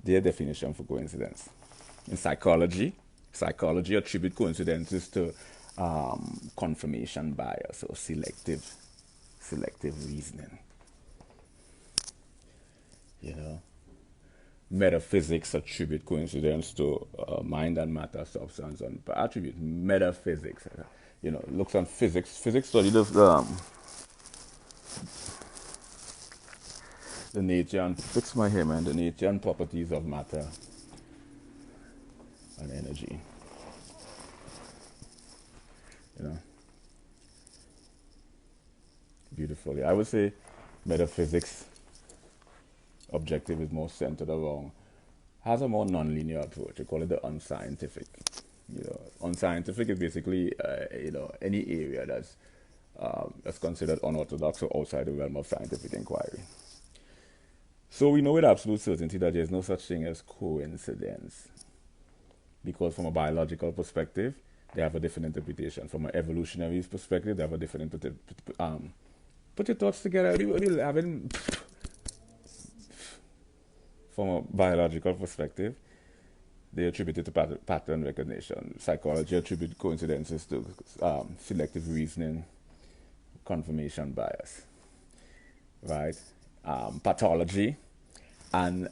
their definition for coincidence. In psychology attribute coincidences to confirmation bias or selective reasoning. You know, metaphysics attribute coincidence to mind and matter, substance, and attribute metaphysics. You know, looks on physics. Physics study the nature and fix my hair, man. The nature and properties of matter and energy. You know, beautifully. I would say metaphysics objective is more centered around, has a more non-linear approach. We call it the unscientific. You know, unscientific is basically you know, any area that's considered unorthodox or outside the realm of scientific inquiry. So we know with absolute certainty that there's no such thing as coincidence, because from a biological perspective, they have a different interpretation. From an evolutionary perspective, they have a different interpretation. Put your thoughts together. From a biological perspective, they attribute it to pattern recognition. Psychology attribute coincidences to selective reasoning, confirmation bias, right? Pathology and